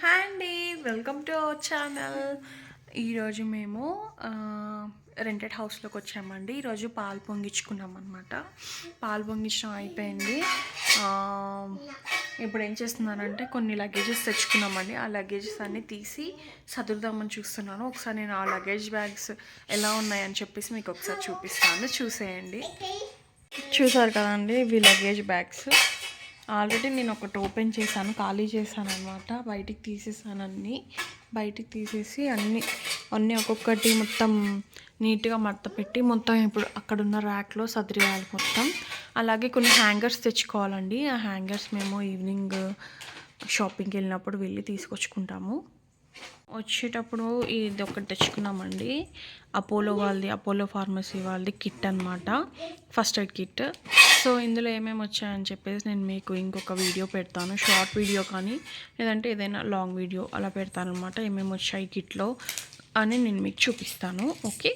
Hi అండి, welcome to our channel. ఈరోజు మేము రెంటెడ్ హౌస్లోకి వచ్చామండి. ఈరోజు పాలు పొంగించుకున్నాం అనమాట. పాలు పొంగించడం అయిపోయింది. ఆ, ఇప్పుడు ఏం చేస్తున్నానంటే కొన్ని లగేజెస్ తెచ్చుకున్నామండి. ఆ లగేజెస్ అన్నీ తీసి సదురుదామని చూస్తున్నాను. ఒకసారి నేను ఆ లగేజ్ బ్యాగ్స్ ఎలా ఉన్నాయని చెప్పేసి మీకు ఒకసారి చూపిస్తాను, చూసేయండి. చూసారు కదండి, ఇవి లగేజ్ బ్యాగ్స్. ఆల్రెడీ నేను ఒకటి ఓపెన్ చేశాను, ఖాళీ చేశాను అనమాట. బయటికి తీసేసాను, బయటికి తీసేసి అన్నీ ఒక్కొక్కటి మొత్తం నీట్గా మడత పెట్టి మొత్తం ఇప్పుడు అక్కడున్న ర్యాక్లో సదిరేయాలి మొత్తం. అలాగే కొన్ని హ్యాంగర్స్ తెచ్చుకోవాలండి. ఆ హ్యాంగర్స్ మేము ఈవినింగ్ షాపింగ్కి వెళ్ళినప్పుడు వెళ్ళి తీసుకొచ్చుకుంటాము. వచ్చేటప్పుడు ఇది ఒకటి తెచ్చుకున్నామండి, అపోలో ఫార్మసీ వాళ్ళది కిట్ అనమాట, ఫస్ట్ ఎయిడ్ కిట్. సో ఇందులో ఏమేమి వచ్చాయని చెప్పేసి నేను మీకు ఇంకొక వీడియో పెడతాను, షార్ట్ వీడియో కానీ లేదంటే ఏదైనా లాంగ్ వీడియో అలా పెడతాను అనమాట. ఏమేమి వచ్చాయి కిట్లో అని నేను మీకు చూపిస్తాను. ఓకే,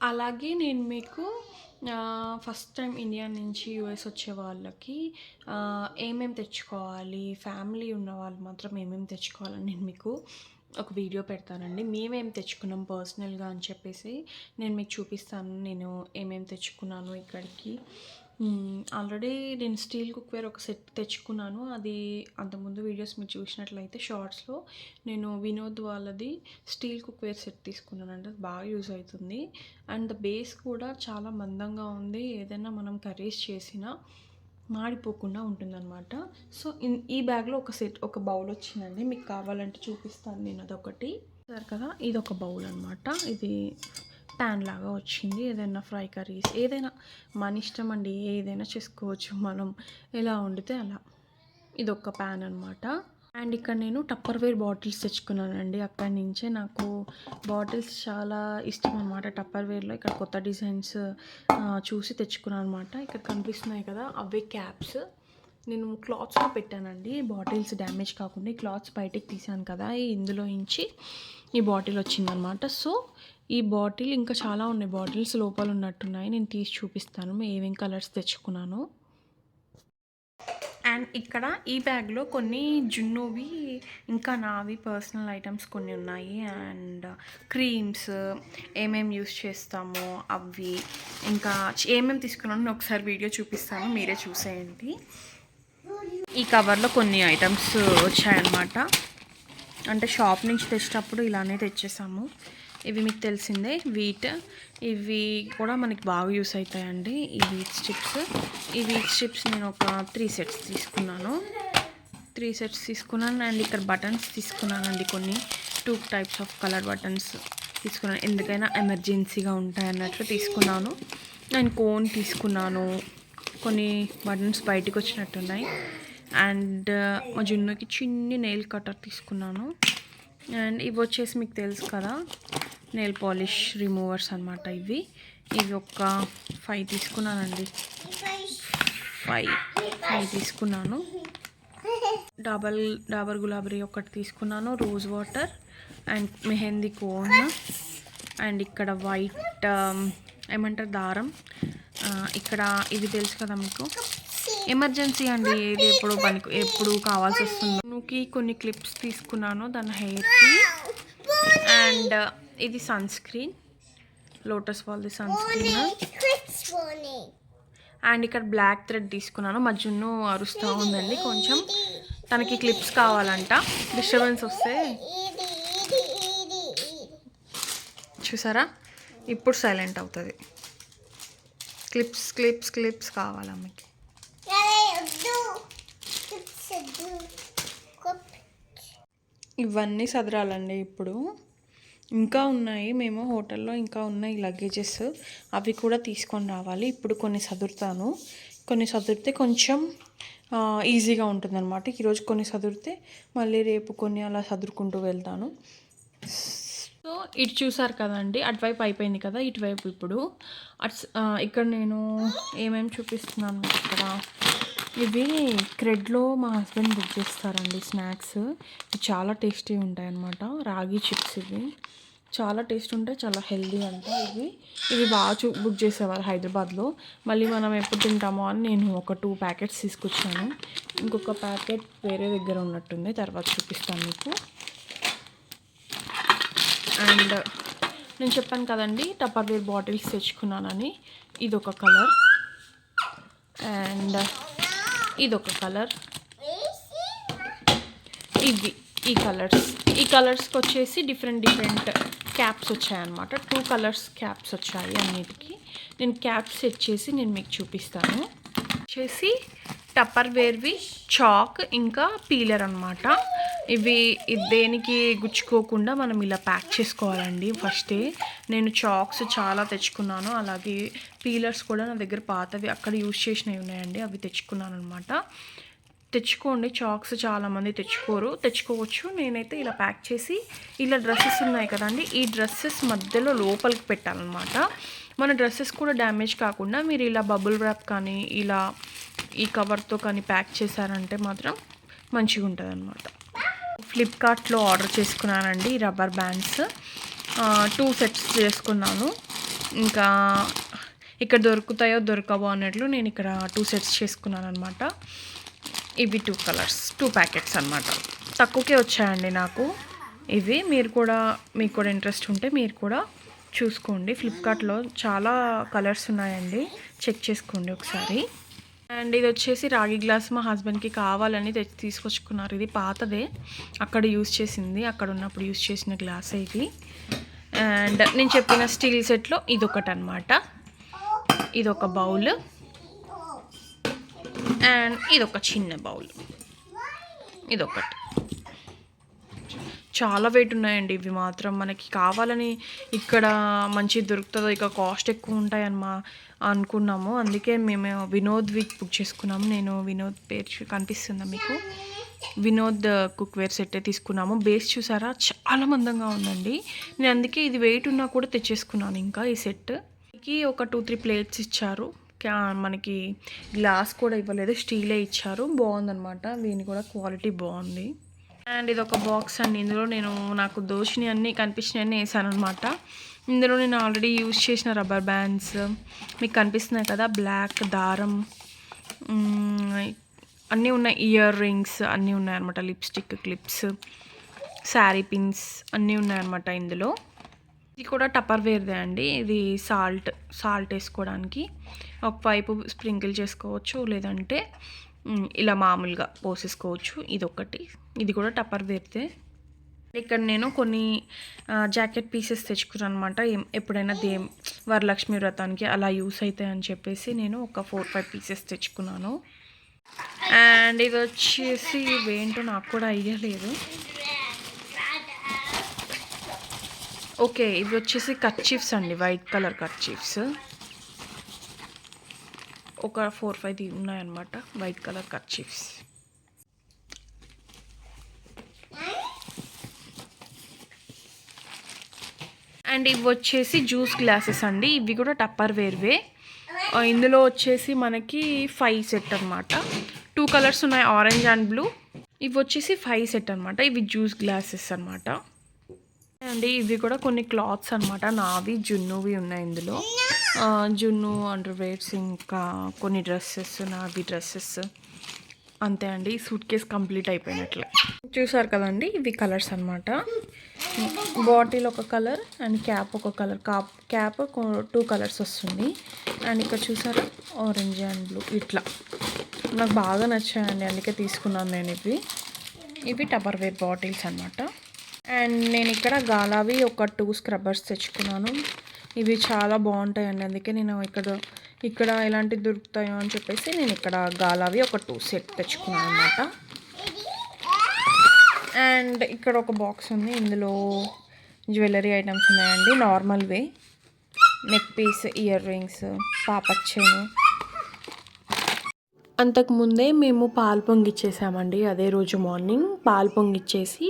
అలాగే నేను మీకు ఫస్ట్ టైం ఇండియా నుంచి యూఎస్ వచ్చే వాళ్ళకి ఏమేమి తెచ్చుకోవాలి, ఫ్యామిలీ ఉన్న వాళ్ళు మాత్రం ఏమేమి తెచ్చుకోవాలని నేను మీకు ఒక వీడియో పెడతానండి. మేమేమి తెచ్చుకున్నాం పర్సనల్గా అని చెప్పేసి నేను మీకు చూపిస్తాను. నేను ఏమేమి తెచ్చుకున్నాను ఇక్కడికి. ఆల్రెడీ నేను స్టీల్ కుక్వేర్ ఒక సెట్ తెచ్చుకున్నాను. అది అంతకుముందు వీడియోస్ మీరు చూసినట్లయితే షార్ట్స్లో నేను వినోద్ వాళ్ళది స్టీల్ కుక్వేర్ సెట్ తీసుకున్నాను. అంటే బాగా యూజ్ అవుతుంది. అండ్ ద బేస్ కూడా చాలా మందంగా ఉంది. ఏదైనా మనం కర్రీస్ చేసినా మాడిపోకుండా ఉంటుందన్నమాట. సో ఈ బ్యాగ్లో ఒక బౌల్ వచ్చిందండి. మీకు కావాలంటే చూపిస్తాను నేను. అదొకటి సరే కదా, ఇది ఒక బౌల్ అనమాట. ఇది ప్యాన్ లాగా వచ్చింది. ఏదైనా ఫ్రై కర్రీస్ ఏదైనా మన ఇష్టం అండి, ఏదైనా చేసుకోవచ్చు మనం ఎలా వండితే అలా. ఇది ఒక ప్యాన్ అనమాట. అండ్ ఇక్కడ నేను టప్పర్వేర్ బాటిల్స్ తెచ్చుకున్నానండి. అక్కడి నుంచే నాకు బాటిల్స్ చాలా ఇష్టం అనమాట. టప్పర్వేర్లో ఇక్కడ కొత్త డిజైన్స్ చూసి తెచ్చుకున్నాను అనమాట. ఇక్కడ కనిపిస్తున్నాయి కదా, అవే క్యాప్స్ నేను క్లాత్స్లో పెట్టానండి. బాటిల్స్ డ్యామేజ్ కాకుండా ఈ క్లాత్స్ బయటికి తీసాను కదా, ఇందులో నుంచి ఈ బాటిల్ వచ్చిందనమాట. సో ఈ బాటిల్ ఇంకా చాలా ఉన్నాయి, బాటిల్స్ లోపల ఉన్నట్టున్నాయి. నేను తీసి చూపిస్తాను ఏమేమి కలర్స్ తెచ్చుకున్నాను. అండ్ ఇక్కడ ఈ బ్యాగ్లో కొన్ని జున్నువి ఇంకా నావి పర్సనల్ ఐటమ్స్ కొన్ని ఉన్నాయి. అండ్ క్రీమ్స్ ఏమేమి యూస్ చేస్తామో అవి, ఇంకా ఏమేమి తీసుకున్నాను ఒకసారి వీడియో చూపిస్తాను, మీరే చూసేయండి. ఈ కవర్లో కొన్ని ఐటమ్స్ వచ్చాయన్నమాట. అంటే షాప్ నుంచి తెచ్చేటప్పుడు ఇలానే తెచ్చేసాము. ఇవి మీకు తెలిసిందే వీట్, ఇవి కూడా మనకి బాగా యూస్ అవుతాయండి. ఈ వీట్ స్ట్రిప్స్ నేను ఒక 3 సెట్స్ తీసుకున్నాను. అండ్ ఇక్కడ బటన్స్ తీసుకున్నానండి, కొన్ని 2 టైప్స్ ఆఫ్ కలర్ బటన్స్ తీసుకున్నాను. ఎందుకైనా ఎమర్జెన్సీగా ఉంటాయన్నట్లు తీసుకున్నాను. నేను కోన్ తీసుకున్నాను. కొన్ని బటన్స్ బయటకు వచ్చినట్టున్నాయి. అండ్ మా జున్నుకి చిన్ని నెయిల్ కటర్ తీసుకున్నాను. అండ్ ఇవి వచ్చేసి మీకు తెలుసు కదా, నెయిల్ పాలిష్ రిమూవర్స్ అనమాట. ఇవి ఒక 5 తీసుకున్నానండి. 5 తీసుకున్నాను. డాబర్ గులాబరీ ఒకటి తీసుకున్నాను, rose water and mehndi cone. And ఇక్కడ వైట్ ఏమంటారు దారం. ఇక్కడ ఇది తెలుసు కదా మీకు, ఎమర్జెన్సీ అండి, ఏది ఎప్పుడు కావాల్సి వస్తుందో. నువ్వుకి కొన్ని క్లిప్స్ తీసుకున్నాను దాని హెయిర్కి. అండ్ ఇది సన్ స్క్రీన్, లోటస్ వాళ్ళది సన్ స్క్రీన్. అండ్ ఇక్కడ బ్లాక్ థ్రెడ్ తీసుకున్నాను. మా జున్ను అరుస్తూ ఉందండి, కొంచెం తనకి క్లిప్స్ కావాలంట. డిస్టర్బెన్స్ వస్తే చూసారా, ఇప్పుడు సైలెంట్ అవుతుంది. క్లిప్స్ కావాలా మీకు? ఇవన్నీ సదరాలండి ఇప్పుడు. ఇంకా ఉన్నాయి, మేము హోటల్లో ఇంకా ఉన్నాయి లగేజెస్, అవి కూడా తీసుకొని రావాలి. ఇప్పుడు కొన్ని సదురుతాను, కొన్ని సదిరితే కొంచెం ఈజీగా ఉంటుందన్నమాట. ఈరోజు కొన్ని సదిరితే మళ్ళీ రేపు కొన్ని అలా సదురుకుంటూ వెళ్తాను. సో ఇటు చూసారు కదండి, అటువైపు అయిపోయింది కదా, ఇటువైపు ఇప్పుడు ఇక్కడ నేను ఏమేమి చూపిస్తున్నాను. ఇక్కడ ఇవి క్రెడ్లో మా హస్బెండ్ బుక్ చేస్తారండి స్నాక్స్. ఇవి చాలా టేస్టీ ఉంటాయి అన్నమాట. రాగి చిప్స్ ఇవి చాలా టేస్ట్ ఉంటాయి, చాలా హెల్దీ అంట ఇవి బాగా బుక్ చేసేవారు హైదరాబాద్లో. మళ్ళీ మనం ఎప్పుడు తింటామో అని నేను ఒక 2 ప్యాకెట్స్ తీసుకొచ్చాను. ఇంకొక ప్యాకెట్ వేరే దగ్గర ఉన్నట్టుంది, తర్వాత చూపిస్తాను మీకు. అండ్ నేను చెప్పాను కదండి టపర్వేర్ బాటిల్స్ తెచ్చుకున్నానని. ఇదొక కలర్ అండ్ ఇదొక కలర్. ఈ కలర్స్కి వచ్చేసి డిఫరెంట్ క్యాప్స్ వచ్చాయన్నమాట. 2 కలర్స్ క్యాప్స్ వచ్చాయి అన్నిటికీ. నేను క్యాప్స్ సెట్ చేసి నేను మీకు చూపిస్తాను. వచ్చేసి టపర్వేర్వి చాక్ ఇంకా పీలర్ అనమాట. ఇవి దేనికి గుచ్చుకోకుండా మనం ఇలా ప్యాక్ చేసుకోవాలండి ఫస్టే. నేను చాక్స్ చాలా తెచ్చుకున్నాను, అలాగే పీలర్స్ కూడా నా దగ్గర పాతవి అక్కడ యూజ్ చేసినవి ఉన్నాయండి, అవి తెచ్చుకున్నాను అనమాట. తెచ్చుకోండి, చాక్స్ చాలామంది తెచ్చుకోవచ్చు. నేనైతే ఇలా ప్యాక్ చేసి, ఇలా డ్రెస్సెస్ ఉన్నాయి కదండి, ఈ డ్రెస్సెస్ మధ్యలో లోపలికి పెట్టాలన్నమాట. మన డ్రెస్సెస్ కూడా డ్యామేజ్ కాకుండా మీరు ఇలా బబుల్ ర్యాప్ కానీ ఇలా ఈ కవర్తో కానీ ప్యాక్ చేశారంటే మాత్రం మంచిగా ఉంటుంది అనమాట. ఫ్లిప్కార్ట్లో ఆర్డర్ చేసుకున్నానండి ఈ రబ్బర్ బ్యాండ్స్. 2 సెట్స్ చేసుకున్నాను. ఇంకా ఇక్కడ దొరుకుతాయో దొరకవో అన్నట్లు నేను ఇక్కడ 2 సెట్స్ చేసుకున్నాను అనమాట. ఇవి 2 కలర్స్, 2 ప్యాకెట్స్ అనమాట. తక్కువకే వచ్చాయండి నాకు ఇవి. మీకు కూడా ఇంట్రెస్ట్ ఉంటే మీరు కూడా చూసుకోండి. ఫ్లిప్కార్ట్లో చాలా కలర్స్ ఉన్నాయండి, చెక్ చేసుకోండి ఒకసారి. అండ్ ఇది వచ్చేసి రాగి గ్లాస్ మా హస్బెండ్కి కావాలని తీసుకొచ్చుకున్నారు. ఇది పాతదే, అక్కడ యూజ్ చేసింది, అక్కడ ఉన్నప్పుడు యూజ్ చేసిన గ్లాస్ ఇది. అండ్ నేను చెప్పిన స్టీల్ సెట్లో ఇదొకటి అనమాట. ఇదొక బౌల్ అండ్ ఇదొక చిన్న బౌల్, ఇదొకటి. చాలా వెయిట్ ఉన్నాయండి ఇవి మాత్రం. మనకి కావాలని ఇక్కడ మంచిది దొరుకుతుందో, ఇక కాస్ట్ ఎక్కువ ఉంటాయని అనుకున్నాము. అందుకే మేము వినోద్ బుక్ చేసుకున్నాము. నేను వినోద్ పేరు కనిపిస్తుందా మీకు, వినోద్ కుక్వేర్ సెట్టే తీసుకున్నాము. బేస్ చూసారా చాలా మందంగా ఉందండి. నేను అందుకే ఇది వెయిట్ ఉన్నా కూడా తెచ్చేసుకున్నాను. ఇంకా ఈ సెట్కి ఒక 2-3 ప్లేట్స్ ఇచ్చారు, మనకి గ్లాస్ కూడా ఇవ్వలేదు, స్టీలే ఇచ్చారు. బాగుందనమాట, దీని కూడా క్వాలిటీ బాగుంది. అండ్ ఇది ఒక బాక్స్ అండి. ఇందులో నాకు దోషిని అన్నీ కనిపించినవి అన్నీ వేసాను అనమాట. ఇందులో నేను ఆల్రెడీ యూజ్ చేసిన రబ్బర్ బ్యాండ్స్ మీకు కనిపిస్తున్నాయి కదా, బ్లాక్ దారం అన్నీ ఉన్నాయి, ఇయర్ రింగ్స్ అన్నీ ఉన్నాయన్నమాట, లిప్స్టిక్ క్లిప్స్, శారీ పిన్స్ అన్నీ ఉన్నాయన్నమాట ఇందులో. ఇది కూడా టపర్వేర్దే అండి. ఇది సాల్ట్ వేసుకోవడానికి ఒక వైపు స్ప్రింకిల్ చేసుకోవచ్చు, లేదంటే ఇలా మామూలుగా పోసేసుకోవచ్చు. ఇది కూడా టపర్వేర్దే. ఇక్కడ నేను కొన్ని జాకెట్ పీసెస్ తెచ్చుకున్నాను అనమాట. ఎప్పుడైనా వరలక్ష్మి వ్రతానికి అలా యూస్ అవుతాయి అని చెప్పేసి నేను ఒక 4-5 పీసెస్ తెచ్చుకున్నాను. అండ్ ఇది వచ్చేసి ఇవేంటో నాకు కూడా ఐడియా లేదు. ఓకే, ఇవి వచ్చేసి కర్చీఫ్స్ అండి, వైట్ కలర్ కర్చీఫ్స్. ఒక 4-5 ఉన్నాయన్నమాట వైట్ కలర్ కర్చీఫ్స్. అండ్ ఇవి వచ్చేసి జ్యూస్ గ్లాసెస్ అండి. ఇవి కూడా టప్పర్వేర్వే. ఇందులో వచ్చేసి మనకి 5 సెట్ అనమాట. 2 కలర్స్ ఉన్నాయి, ఆరెంజ్ అండ్ బ్లూ. ఇవి వచ్చేసి 5 సెట్ అనమాట. ఇవి జ్యూస్ గ్లాసెస్ అనమాట అండి. ఇవి కూడా కొన్ని క్లాత్స్ అనమాట, నావి జున్నువి ఉన్నాయి ఇందులో. జున్ను అండర్వేర్స్, ఇంకా కొన్ని డ్రెస్సెస్, నావి డ్రెస్సెస్, అంతే అండి. సూట్ కేస్ కంప్లీట్ అయిపోయినట్లే. చూసారు కదండి, ఇవి కలర్స్ అనమాట. బాటిల్ ఒక కలర్ అండ్ క్యాప్ ఒక కలర్. క్యాప్ 2 కలర్స్ వస్తుంది. అండ్ ఇక్కడ చూసారా, ఆరెంజ్ అండ్ బ్లూ. ఇట్లా నాకు బాగా నచ్చాయండి, అందుకే తీసుకున్నాను నేను ఇవి టపర్వేర్ బాటిల్స్ అనమాట. అండ్ నేను ఇక్కడ గాలావి ఒక 2 స్క్రబ్బర్స్ తెచ్చుకున్నాను. ఇవి చాలా బాగుంటాయండి, అందుకే నేను ఇక్కడ ఎలాంటివి దొరుకుతాయో అని చెప్పేసి నేను ఇక్కడ గాలావి ఒక 2 సెట్ తెచ్చుకున్నాను అనమాట. అండ్ ఇక్కడ ఒక బాక్స్ ఉంది, ఇందులో జ్యువెలరీ ఐటమ్స్ ఉన్నాయండి, నార్మల్వే. నెక్ పీస్, ఇయర్ రింగ్స్, పాపచ్చేను. అంతకుముందే మేము పాలు పొంగిచ్చేసామండి. అదే రోజు మార్నింగ్ పాలు పొంగిచ్చేసి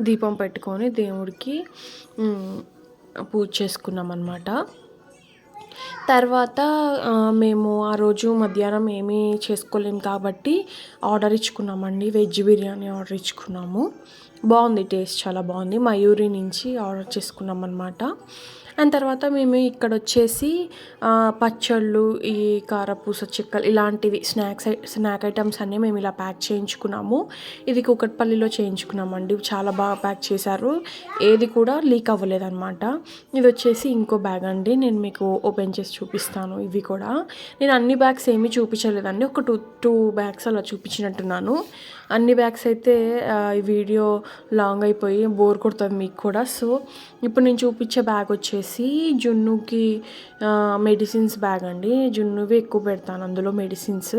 దీపం పెట్టుకొని దేవుడికి పూజ చేసుకున్నాం అన్నమాట. తర్వాత మేము ఆ రోజు మధ్యాహ్నం ఏమీ చేసుకోలేము కాబట్టి ఆర్డర్ ఇచ్చుకున్నామండి. వెజ్ బిర్యానీ ఆర్డర్ ఇచ్చుకున్నాము. బాగుంది, టేస్ట్ చాలా బాగుంది. మయూరి నుంచి ఆర్డర్ చేసుకున్నామన్నమాట. అండ్ తర్వాత మేము ఇక్కడొచ్చేసి పచ్చళ్ళు, ఈ కారపూస చెక్కలు ఇలాంటివి స్నాక్ ఐటమ్స్ అన్నీ మేము ఇలా ప్యాక్ చేయించుకున్నాము. ఇది కూకట్పల్లిలో చేయించుకున్నామండి. చాలా బాగా ప్యాక్ చేశారు. ఏది కూడా లీక్ అవ్వలేదన్నమాట. ఇది వచ్చేసి ఇంకో బ్యాగ్ అండి. నేను మీకు ఓపెన్ చేసి చూపిస్తాను. ఇవి కూడా నేను అన్ని బ్యాగ్స్ ఏమీ చూపించలేదండి. ఒక టూ బ్యాగ్స్ అలా చూపించినట్టున్నాను. అన్ని బ్యాగ్స్ అయితే ఈ వీడియో లాంగ్ అయిపోయి బోర్ కొడుతుంది మీకు కూడా. సో ఇప్పుడు నేను చూపించే బ్యాగ్ వచ్చేసి జున్నుకి మెడిసిన్స్ బ్యాగ్ అండి. జున్నువి ఎక్కువ పెడతాను అందులో మెడిసిన్స్.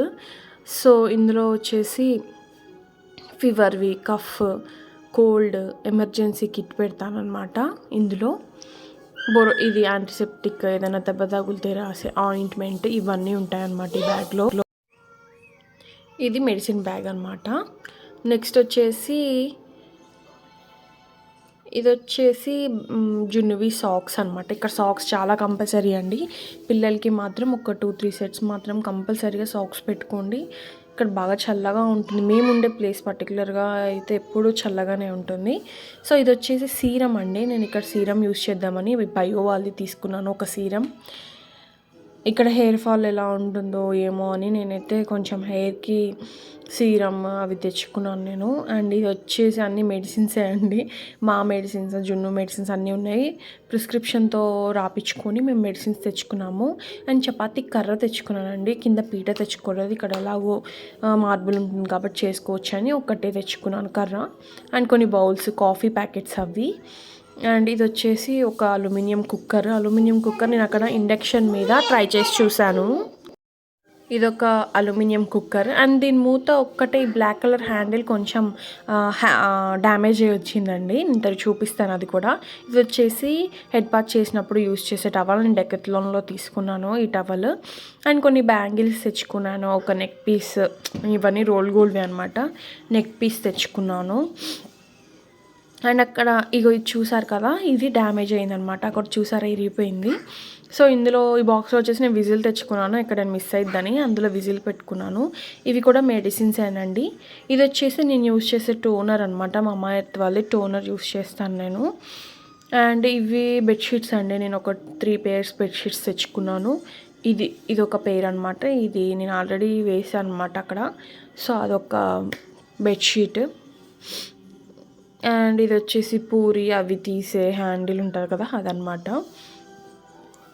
సో ఇందులో వచ్చేసి ఫీవర్వి, కఫ్, కోల్డ్, ఎమర్జెన్సీ కిట్ పెడతాను అనమాట. ఇందులో ఇది యాంటీసెప్టిక్, ఏదైనా దెబ్బ తగిలితే రాసే ఆయింట్మెంట్, ఇవన్నీ ఉంటాయన్నమాట ఈ బ్యాగ్లో. ఇది మెడిసిన్ బ్యాగ్ అనమాట. నెక్స్ట్ వచ్చేసి ఇది వచ్చేసి జున్నువి సాక్స్ అనమాట. ఇక్కడ సాక్స్ చాలా కంపల్సరీ అండి. పిల్లలకి మాత్రం ఒక 2-3 సెట్స్ మాత్రం కంపల్సరీగా సాక్స్ పెట్టుకోండి. ఇక్కడ బాగా చల్లగా ఉంటుంది. మేము ఉండే ప్లేస్ పర్టికులర్గా అయితే ఎప్పుడూ చల్లగానే ఉంటుంది. సో ఇది వచ్చేసి సీరం అండి. నేను ఇక్కడ సీరం యూస్ చేద్దామని బయో వాళ్ళది తీసుకున్నాను ఒక సీరం. ఇక్కడ హెయిర్ ఫాల్ ఎలా ఉంటుందో ఏమో అని నేనైతే కొంచెం హెయిర్కి సీరమ్ అవి తెచ్చుకున్నాను నేను. అండ్ ఇది వచ్చేసి అన్ని మెడిసిన్సే అండి. మా మెడిసిన్స్, జున్ను మెడిసిన్స్ అన్నీ ఉన్నాయి. ప్రిస్క్రిప్షన్తో రాపించుకొని మేము మెడిసిన్స్ తెచ్చుకున్నాము. అండ్ చపాతీ కర్ర తెచ్చుకున్నానండి. కింద పీట తెచ్చుకోలేదు. ఇక్కడ ఎలాగో మార్బుల్ ఉంటుంది కాబట్టి చేసుకోవచ్చు అని ఒక్కటే తెచ్చుకున్నాను కర్ర. అండ్ కొన్ని బౌల్స్, కాఫీ ప్యాకెట్స్ అవి. అండ్ ఇది వచ్చేసి ఒక అల్యూమినియం కుక్కర్ నేను అక్కడ ఇండక్షన్ మీద ట్రై చేసి చూశాను. ఇదొక అల్యూమినియం కుక్కర్. అండ్ దీని మూత ఒక్కటే బ్లాక్ కలర్ హ్యాండిల్ కొంచెం డ్యామేజ్ అయ్యి వచ్చిందండి. నేను చూపిస్తాను అది కూడా. ఇది వచ్చేసి హెడ్ బాత్ చేసినప్పుడు యూస్ చేసే టవల్. నేను డెకత్లాన్లో తీసుకున్నాను ఈ టవల్. అండ్ కొన్ని బ్యాంగిల్స్ తెచ్చుకున్నాను. ఒక నెక్ పీస్, ఇవన్నీ రోల్ గోల్డ్వి అనమాట. నెక్ పీస్ తెచ్చుకున్నాను. అండ్ అక్కడ ఇగో ఇది చూసారు కదా, ఇది డ్యామేజ్ అయిందనమాట. అక్కడ చూసారా, ఇరిగిపోయింది. సో ఇందులో ఈ బాక్స్లో వచ్చేసి నేను విజిల్ తెచ్చుకున్నాను. ఇక్కడ మిస్ అయిద్దని అందులో విజిల్ పెట్టుకున్నాను. ఇవి కూడా మెడిసిన్స్ ఏనండి. ఇది వచ్చేసి నేను యూస్ చేసే టోనర్ అనమాట. మా అమ్మ ఎర్త్ వాళ్ళది టోనర్ యూస్ చేస్తాను నేను. అండ్ ఇవి బెడ్షీట్స్ అండి. నేను ఒక 3 pairs బెడ్షీట్స్ తెచ్చుకున్నాను. ఇది ఒక పేర్ అనమాట. ఇది నేను ఆల్రెడీ వేసాను అనమాట అక్కడ. సో అదొక బెడ్షీట్. అండ్ ఇది వచ్చేసి పూరి అవి తీసే హ్యాండిల్ ఉంటుంది కదా, అదనమాట.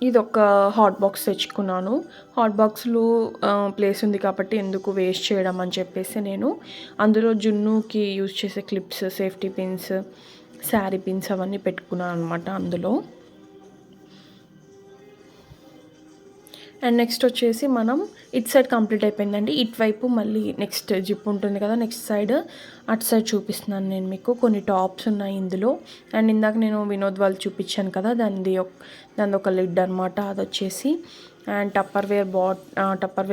ఇది ఒక హాట్ బాక్స్ తెచ్చుకున్నాను. హాట్ బాక్స్లో ప్లేస్ ఉంది కాబట్టి ఎందుకు వేస్ట్ చేయడం అని చెప్పేసి నేను అందులో జున్నుకి యూజ్ చేసే clips, safety pins, sari pins అవన్నీ పెట్టుకున్నాను అనమాట అందులో. అండ్ నెక్స్ట్ వచ్చేసి మనం ఇటు సైడ్ కంప్లీట్ అయిపోయిందండి. ఇటువైపు మళ్ళీ నెక్స్ట్ జిప్ ఉంటుంది కదా, నెక్స్ట్ సైడ్ అటు సైడ్ చూపిస్తున్నాను నేను మీకు. కొన్ని టాప్స్ ఉన్నాయి ఇందులో. అండ్ ఇందాక నేను వినోద్ వాళ్ళు చూపించాను కదా, దానిది ఒక లిడ్ అనమాట. అది వచ్చేసి అండ్ టప్పర్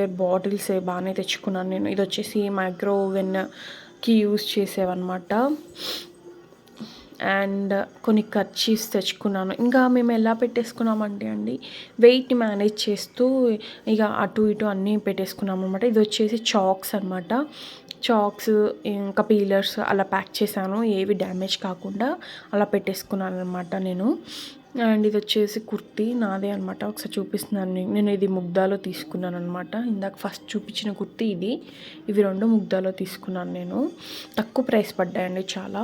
వేర్ బాటిల్స్ బాగానే తెచ్చుకున్నాను నేను. ఇది వచ్చేసి మైక్రో ఓవెన్కి యూజ్ చేసేవన్నమాట. అండ్ కొన్ని కర్చీఫ్స్ తెచ్చుకున్నాను. ఇంకా మేము ఎలా పెట్టేసుకున్నామంటే అండి, వెయిట్ని మేనేజ్ చేస్తూ ఇక అటు ఇటు అన్నీ పెట్టేసుకున్నాం అనమాట. ఇది వచ్చేసి చాక్స్ అనమాట. చాక్స్, ఇంకా పీలర్స్ అలా ప్యాక్ చేశాను, ఏవి డ్యామేజ్ కాకుండా అలా పెట్టేసుకున్నాను అనమాట నేను. అండ్ ఇది వచ్చేసి కుర్తీ నాదే అనమాట. ఒకసారి చూపిస్తున్నాను నేను. ఇది ముగ్ధాలో తీసుకున్నాను అనమాట. ఇందాక ఫస్ట్ చూపించిన కుర్తీ ఇవి 2 ముగ్ధాలో తీసుకున్నాను నేను. తక్కువ ప్రైస్ పడ్డాయండి చాలా.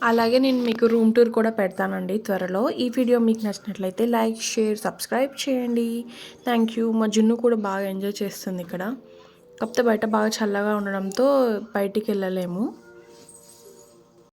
అలాగే నేను మీకు రూమ్ టూర్ కూడా పెడతానండి త్వరలో. ఈ వీడియో మీకు నచ్చినట్లయితే లైక్, షేర్, సబ్స్క్రైబ్ చేయండి. Thank you. మా జున్ను కూడా బాగా ఎంజాయ్ చేస్తుంది ఇక్కడ. కాకపోతే బయట బాగా చల్లగా ఉండడంతో బయటికి వెళ్ళలేము.